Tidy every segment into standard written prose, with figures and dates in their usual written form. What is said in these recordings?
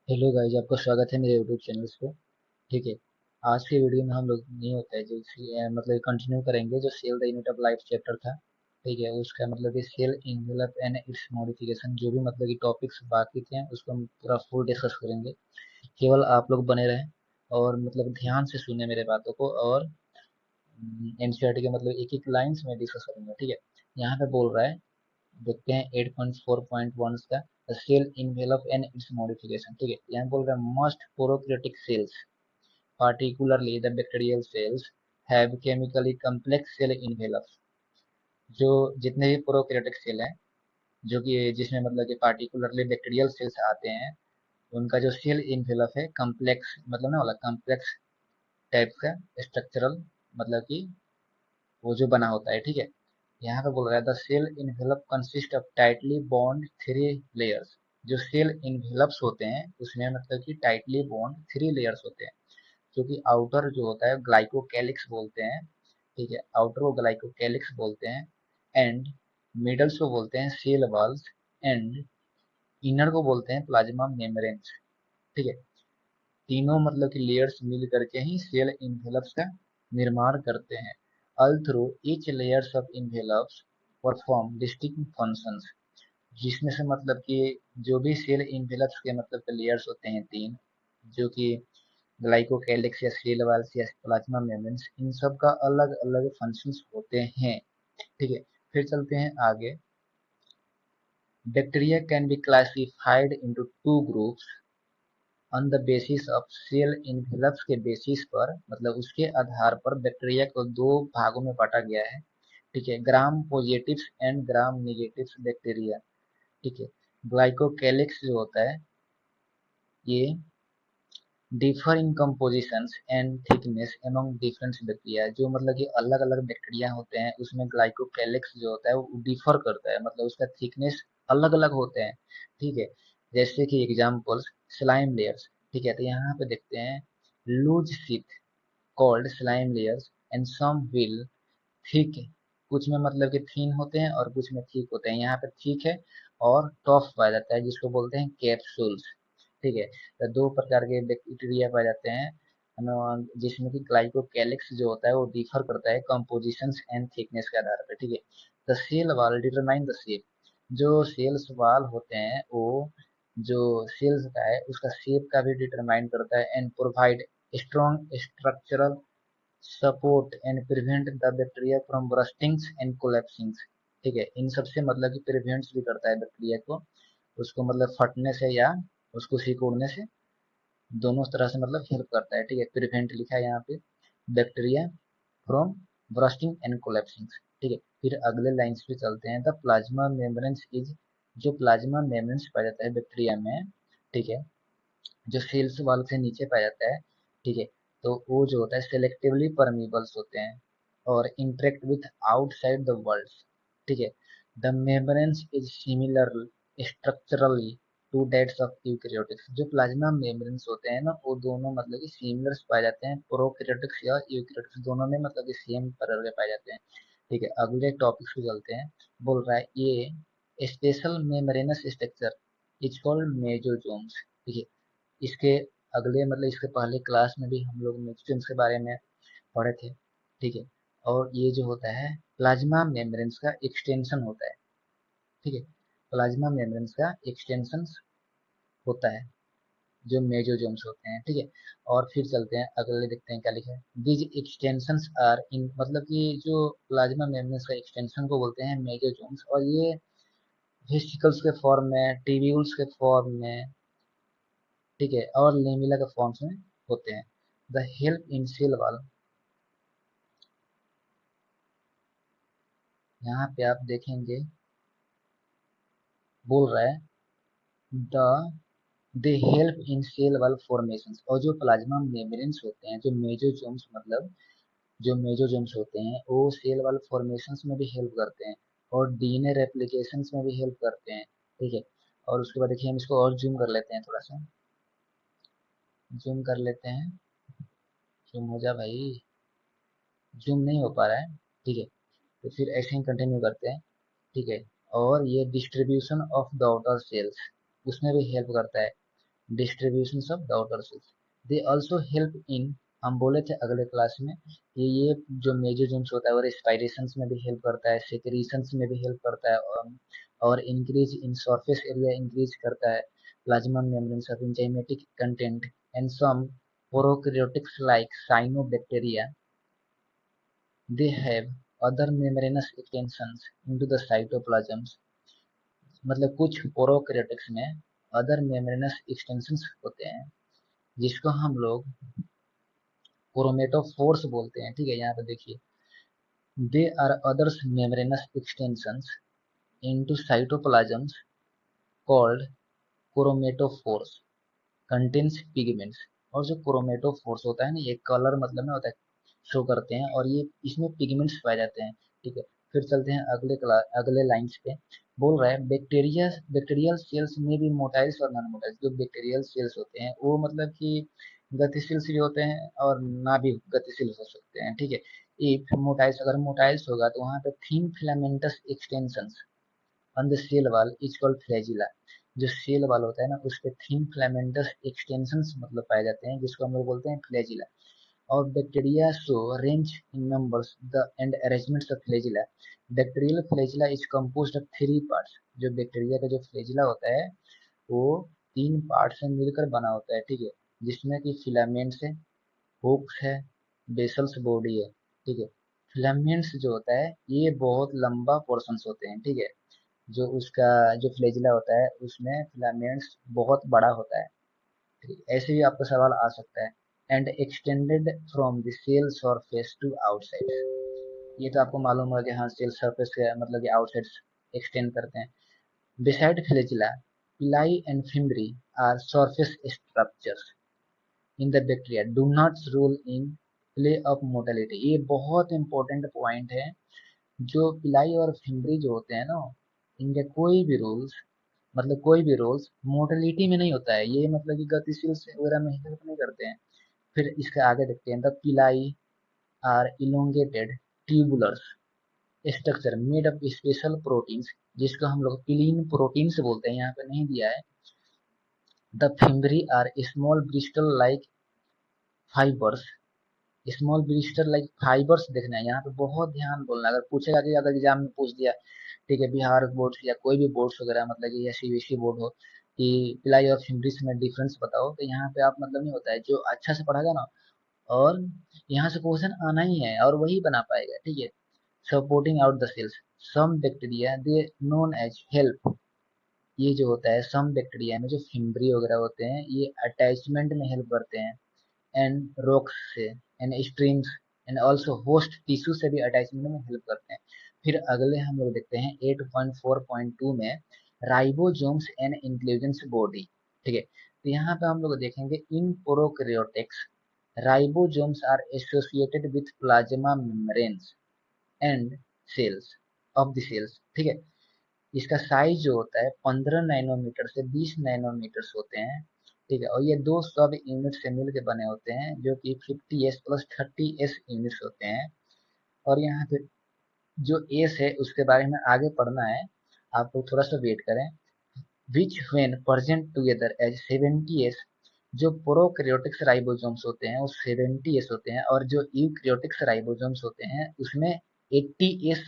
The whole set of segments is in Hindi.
हेलो गाइस, आपका स्वागत है मेरे यूट्यूब चैनल पे। ठीक है। आज की वीडियो में हम लोग नहीं होता है जो मतलब कंटिन्यू करेंगे जो cell the unit of life chapter था। ठीक है, उसका मतलब कि cell envelope and its modification, जो भी मतलब कि टॉपिक्स बाकी थे उसको हम पूरा फुल डिस्कस करेंगे। केवल आप लोग बने रहें और मतलब ध्यान से सुने मेरे बातों को, और एनसीईआरटी के मतलब एक एक लाइन्स में डिस्कस करेंगे। ठीक है। यहाँ पे बोल रहा है, देखते हैं 8.4.1 का cell envelope and its modification. ठीक है, यहाँ बोल रहा है must prokaryotic cells, particularly the bacterial cells, have chemically complex cell envelopes। जो जितने भी प्रोकैरियोटिक सेल हैं, जो कि जिसमें मतलब कि पार्टिकुलरली बैक्टीरियल सेल्स आते हैं, उनका जो सेल इनवेलप है कम्प्लेक्स, मतलब ना वाला कम्प्लेक्स टाइप का स्ट्रक्चरल, मतलब कि वो जो बना होता है। ठीक है। यहाँ पे बोल रहा है the cell envelope consist of tightly bound three layers. जो सेल इनवेलप्स होते हैं उसमें मतलब कि टाइटली बॉन्ड थ्री लेयर्स होते हैं, जो कि आउटर जो होता है ग्लाइकोकैलिक्स बोलते हैं। ठीक है, आउटर को ग्लाइकोकैलिक्स बोलते हैं, एंड मिडल्स को बोलते हैं सेल वॉल्स, एंड इनर को बोलते हैं प्लाज्मा मेम्ब्रेन्स। ठीक है। तीनों मतलब कि लेयर्स मिल करके ही सेल इन्वेलप्स का निर्माण करते हैं। All through each layers of envelopes perform distinct functions. जिसमें से मतलब कि जो भी सेल इन्वेलप्स के मतलब के लेयर्स होते हैं तीन, जो कि ग्लाइकोकैलिक्स या सेल वॉल्स या प्लाज्मा मेम्ब्रेन्स, इन सब का अलग अलग फंक्शंस होते हैं। ठीक है। फिर चलते हैं आगे। Bacteria can be classified into two groups on the basis of cell envelopes के बेसिस पर, मतलब उसके आधार पर बैक्टीरिया को दो भागों में बांटा गया है। ठीक है, gram positives and gram negatives bacteria. ठीक है। ग्लाइकोकैलिक्स जो होता है ये differ in compositions and thickness among different bacteria. जो मतलब कि अलग अलग बैक्टीरिया होते हैं उसमें ग्लाइकोकैलिक्स जो होता है वो डिफर करता है, मतलब उसका थिकनेस अलग अलग होते हैं। ठीक है। जैसे कि एग्जांपल्स, स्लाइम लेयर्स। ठीक है, तो यहाँ पे देखते हैं loose sheath called slime layers and some will thick. कुछ में मतलब कि थिन होते हैं और कुछ में थिक होते हैं। यहाँ पे थिक है और टॉफ पाया जाता है जिसको बोलते हैं कैप्सूल्स। ठीक है, तो दो प्रकार के बैक्टीरिया पाए जाते हैं, जिसमें कि ग्लाइकोकैलिक्स जो होता है वो डिफर करता है कंपोजिशन एंड थिकनेस के आधार पर। ठीक है। The cell wall determine the shape. जो सेल्स वॉल होते हैं वो जो सेल्स का है उसका शेप का भी डिटरमाइन करता है, and provide strong structural support and prevent the bacteria from burstings and collapsings. ठीक है, इन सबसे मतलब कि प्रिवेंट्स भी करता है बैक्टीरिया को, उसको मतलब फटने से या उसको सिकुड़ने से, दोनों तरह से मतलब हेल्प करता है। ठीक है, प्रिवेंट लिखा है यहाँ पे bacteria from bursting and collapsing. ठीक है। फिर अगले लाइंस पे चलते हैं। द प्लाज्मा मेम्ब्रेन्स इज, जो प्लाज्मा मेम्ब्रेन्स पाया जाता है बैक्टीरिया में, ठीक है, जो सेल्स वॉल से नीचे पाया जाता है। ठीक है, तो वो जो होता है सेलेक्टिवली परमीबल्स होते हैं और interact with outside the world. ठीक है। The membranes is similar structurally to that's of eukaryotics. जो प्लाज्मा मेम्ब्रेन्स होते हैं ना वो दोनों मतलब कि सिमिलर पाए जाते हैं प्रोकैरियोटिक्स या यूकैरियोटिक्स दोनों में, मतलब कि सेम तरह के पाए जाते हैं। ठीक है, अगले टॉपिक्स पे चलते हैं। बोल रहा है ये special membranous structure is called mesosomes. ठीक है, इसके अगले मतलब इसके पहले क्लास में भी हम लोग मेरिस्टेम्स के बारे में पढ़े थे। ठीक है, और ये जो होता है प्लाज्मा मेम्ब्रेन्स का एक्सटेंशन होता है। ठीक है, प्लाज्मा मेम्ब्रेन्स का एक्सटेंशन होता है जो मेसोजोम्स होते हैं। ठीक है, और फिर चलते हैं अगले, देखते हैं क्या लिखा है। दीज एक्सटेंशंस आर इन, मतलब कि जो प्लाज्मा मेम्ब्रेन्स का एक्सटेंशन को बोलते हैं मेसोजोम्स, और ये वेसिकल्स के फॉर्म में, टिब्यूल्स के फॉर्म में, ठीक है, और लेमिला के फॉर्म्स में होते हैं। The help in cell wall, यहाँ पे आप देखेंगे बोल रहा है the they help in cell wall formation. और जो प्लाज्मा मेम्ब्रेन्स होते हैं, जो मेसोजोम्स मतलब जो मेसोजोम्स होते हैं वो सेल वॉल फॉर्मेशन में भी हेल्प करते हैं और डीएनए रेप्लिकेशन में भी हेल्प करते हैं। ठीक है, और उसके बाद देखिए हम इसको और जूम कर लेते हैं, थोड़ा सा जूम कर लेते हैं। जूम हो जा भाई, जूम नहीं हो पा रहा है। ठीक है, तो फिर ऐसे ही कंटिन्यू करते हैं। ठीक है, और ये डिस्ट्रीब्यूशन ऑफ डॉटर सेल्स उसमें भी हेल्प करता है। Distribution of daughter cells. They also help in, हम बोले थे अगले क्लास में कि ये जो मेसोजोम्स होता है वो रेस्पिरेशंस में भी हेल्प करता है, सेक्रीशंस में भी हेल्प करता है, और increase in surface area increase करता है, plasma membranes of enzymatic content and some prokaryotics like cyanobacteria, they have other membranous extensions into the cytoplasms। मतलब कुछ प्रोकैरियोटिक्स में अदर मेम्ब्रेनस एक्सटेंशंस होते हैं जिसको हम लोग क्रोमेटोफोर्स बोलते हैं। ठीक है, यहाँ पे देखिए, they are others membranous extensions into cytoplasms called chromatophores contains pigments. और जो क्रोमेटोफोर्स होता है ना, ये कलर मतलब में होता है, शो करते हैं, और ये इसमें पिगमेंट्स पाए जाते हैं। ठीक है, फिर चलते हैं अगले लाइंस पे। बोल रहा है बैक्टीरिया, बैक्टीरियल सेल्स में भी मोटाइल्स और नॉन मोटाइल्स। जो बैक्टीरियल सेल्स होते हैं वो मतलब कि गतिशील भी होते हैं और ना भी गतिशील हो सकते हैं। ठीक है, इफ मोटाइल्स, अगर मोटाइल्स होगा तो वहां पे thin filamentous extensions on the cell wall is called flagella. जो सेल वॉल होता है ना, उस पे थिन फिलामेंटस एक्सटेंशंस मतलब पाए जाते हैं, जिसको हम लोग बोलते हैं फ्लैजिला। और bacteria show range in numbers the end arrangements of flagella. Bacterial flagella is composed of three parts. जो बैक्टीरिया का जो फ्लैजिला होता है वो तीन पार्ट से मिलकर बना होता है। ठीक है, जिसमें कि फिलामेंट्स है, हुक्स है, बेसल्स बॉडी है। ठीक है, फिलामेंट्स जो होता है ये बहुत लंबा पोर्शंस होते हैं। ठीक है, जो उसका जो फ्लैजिला होता है उसमें फिलामेंट्स बहुत बड़ा होता है। ठीक है, ऐसे ही आपका सवाल आ सकता है। And extended from the cell surface to outside. ये तो आपको मालूम होगा कि हाँ, सेल सरफेस के मतलब कि आउटसाइड एक्सटेंड करते हैं। Beside flagella, pili and fimbriae are surface structures in the bacteria do not role in play of motility. ये बहुत इंपॉर्टेंट पॉइंट है। जो पिलाई और फिम्बरी जो होते हैं ना, इनके कोई भी रूल्स, मतलब कोई भी रोल्स मोटिलिटी में नहीं होता है। ये मतलब कि गतिशील से वगैरह में हेल्प नहीं करते हैं। फिर इसके आगे देखते हैं, the pili are elongated tubular structure made of special proteins, जिसको हम लोग पिलीन प्रोटीन से बोलते हैं, यहाँ पे नहीं दिया है। The fimbriae are small bristle like fibres, small blister like fibres देखना है यहाँ पे, बहुत ध्यान बोलना। अगर पूछेगा कि अगर एग्जाम में पूछ दिया, ठीक है, बिहार बोर्ड या कोई भी बोर्ड वगैरह, मतलब कि या सीबीएसई बोर्ड हो, कि पिलाई और फिम्बरिस में डिफरेंस बताओ, तो यहाँ पे आप मतलब नहीं होता है, जो अच्छा से पढ़ागा ना, और यहाँ से क्वेश्चन आना ही है और वही बना पाएगा। ठीक है, supporting out the cells, some bacteria they known as help. ये जो होता है सम बैक्टीरिया में जो फिम्बरी वगैरह होते हैं, ये अटैचमेंट में हेल्प करते हैं, एंड रॉक्स से, and strings, and also host tissue से भी अटैचमेंट में हेल्प करते हैं। फिर अगले हम लोग देखते हैं 8.4.2 में राइबोसोम्स एंड इंक्लूजन्स बॉडी। ठीक है, तो यहाँ पे हम लोग देखेंगे in prokaryotics ribosomes are associated with plasma membranes and cells of the cells. ठीक है, इसका साइज जो होता है 15 नैनोमीटर से 20 नैनोमीटर होते हैं। ठीक है, और ये दो सब यूनिट से मिलकर बने होते हैं, जो कि 50s प्लस 30s यूनिट्स होते हैं। और यहाँ पे जो एस है उसके बारे में आगे पढ़ना है, आप लोग थोड़ा सा वेट करें। Which when present together as 70s। जो प्रोकैरियोटिक्स राइबोसोम्स होते हैं वो 70s होते हैं, और जो यूकैरियोटिक्स राइबोसोम्स होते हैं उसमें 80s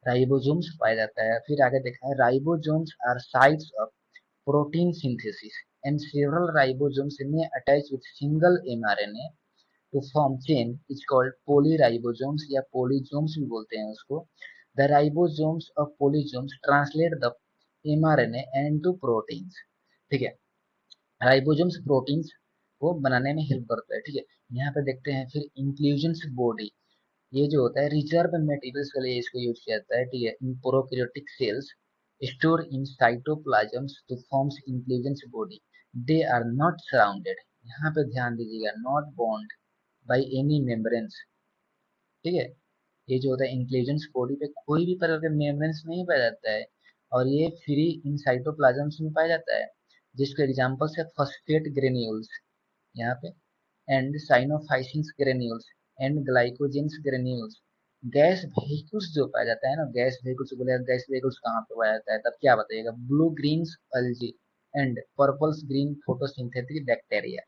राइबोसोम्स पाया जाता है। फिर आगे देखा है, ribosomes are sites of protein synthesis and several ribosomes may attach with single mRNA to form chain is called polyribosomes या polysomes भी बोलते हैं उसको। The ribosomes of polysomes translate the mRNA into proteins। ठीक है, राइबोसोम्स प्रोटीन्स को बनाने में हेल्प करता है। ठीक है, यहाँ पे देखते हैं फिर इंक्लूजन बॉडी। ये जो होता है रिजर्व मटेरियल्स के लिए इसको यूज किया जाता है। ठीक है, in prokaryotic cells store in cytoplasms to forms inclusion body, they are not surrounded, यहाँ पे ध्यान दीजिएगा, not bond by any membranes. ठीक है, ये जो होता है इंक्लूजन बॉडी पे कोई भी प्रकार के मेम्ब्रेन्स नहीं पाया जाता है, और ये फ्री इन साइटोप्लाज्म्स में पाया जाता है, जिसके एग्जांपल्स है फॉस्फेट ग्रेन्यूल्स यहाँ पे, and cyanophycins granules and glycogens granules. Gas vehicles जो पाया जाता है ना, गैस व्हीकल्स बोले, गैस व्हीकल्स कहाँ पे पाया जाता है, तब क्या बताइएगा, blue greens algae. And purples green photosynthetic bacteria.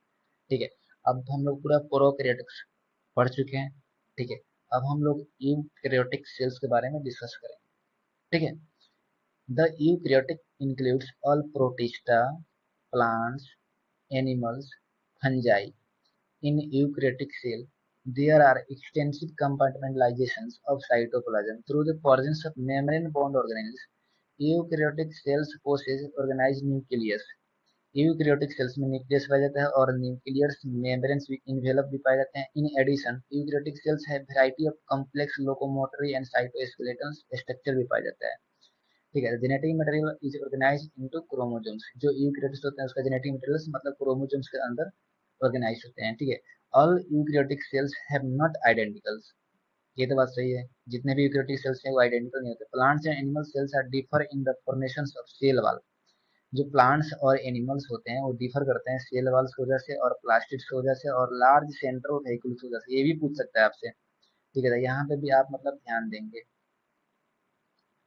ठीक है, अब हम लोग पूरा प्रोकैरियोटिक्स पढ़ चुके हैं। ठीक है, अब हम लोग यूकैरियोटिक सेल्स के बारे में डिस्कस करेंगे। ठीक है, the eukaryotic includes all protista, plants, animals, fungi. In eukaryotic cell, there are extensive compartmentalizations of cytoplasm through the presence of membrane-bound organelles. Eukaryotic cells possess organized nucleus. Eukaryotic cells में न्यूक्लियस पाया जाता है और न्यूक्लियस मेम्ब्रेन्स भी इन्वेलप भी पाए जाते हैं। इन एडिशन यूकैरियोटिक सेल्स है variety of complex locomotory and cytoskeleton structure भी पाया जाता है। ठीक है, genetic material is organised into chromosomes. जो यूकैरियोट्स होते हैं उसका जेनेटिक मटेरियल मतलब क्रोमोसोम्स के अंदर ऑर्गेनाइज होते हैं। ठीक है, all eukaryotic cells have not identicals. ये तो बात सही है, जितने भी यूकैरियोटिक सेल्स हैं वो आइडेंटिकल नहीं होते। Plants and animal cells are differ in the formation of cell wall. जो प्लांट्स और एनिमल्स होते हैं वो डिफर करते हैं सेल वॉल्स की वजह से और प्लास्टिड्स की वजह से और लार्ज सेंट्रल व्हीकल्स की वजह से। ये भी पूछ सकता है आपसे। ठीक है, तो यहाँ पे भी आप मतलब ध्यान देंगे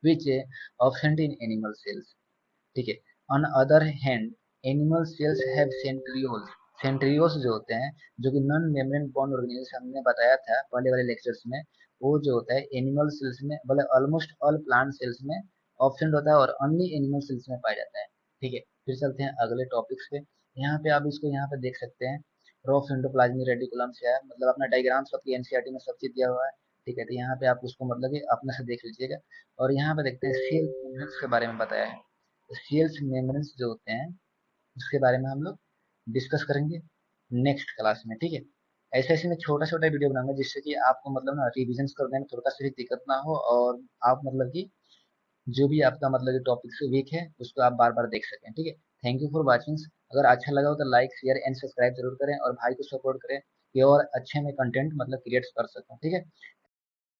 which option in animal cells. ठीक है, on other hand animal cells have centrioles. Centrioles जो होते हैं, जो कि नॉन मेम्ब्रेन बॉन्ड ऑर्गेनेल्स हमने बताया था पहले वाले लेक्चर्स में, वो जो होता है एनिमल सेल्स में बोले ऑलमोस्ट ऑल प्लांट सेल्स में ऑब्सेंट होता है और ओनली एनिमल सेल्स में पाया जाता है। ठीक है, फिर चलते हैं अगले टॉपिक्स पे। यहाँ पे आप इसको यहाँ पे देख सकते हैं, रॉफ एंडोप्लाज्मिक रेटिकुलम से है, मतलब अपना डायग्राम्स आपकी एनसीईआरटी में सब चीज दिया हुआ है। ठीक है, तो यहाँ पे आप उसको मतलब कि अपने से देख लीजिएगा। और यहाँ पे देखते हैं सेल मेम्ब्रेन्स के बारे में बताया है। सेल्स मेम्ब्रेन्स जो होते हैं उसके बारे में हम लोग डिस्कस करेंगे नेक्स्ट क्लास में। ठीक है, ऐसे ऐसे मैं छोटा छोटा वीडियो बनाऊंगा जिससे कि आपको मतलब ना रिविजन करने में थोड़ा सा भी दिक्कत ना हो और आप मतलब कि जो भी आपका मतलब टॉपिक से वीक है उसको आप बार बार देख सकें। ठीक है, थैंक यू फॉर वॉचिंग। अगर अच्छा लगा हो तो लाइक शेयर एंड सब्सक्राइब जरूर करें और भाई को सपोर्ट करें कि और अच्छे में कंटेंट मतलब क्रिएट कर सकूं। ठीक है,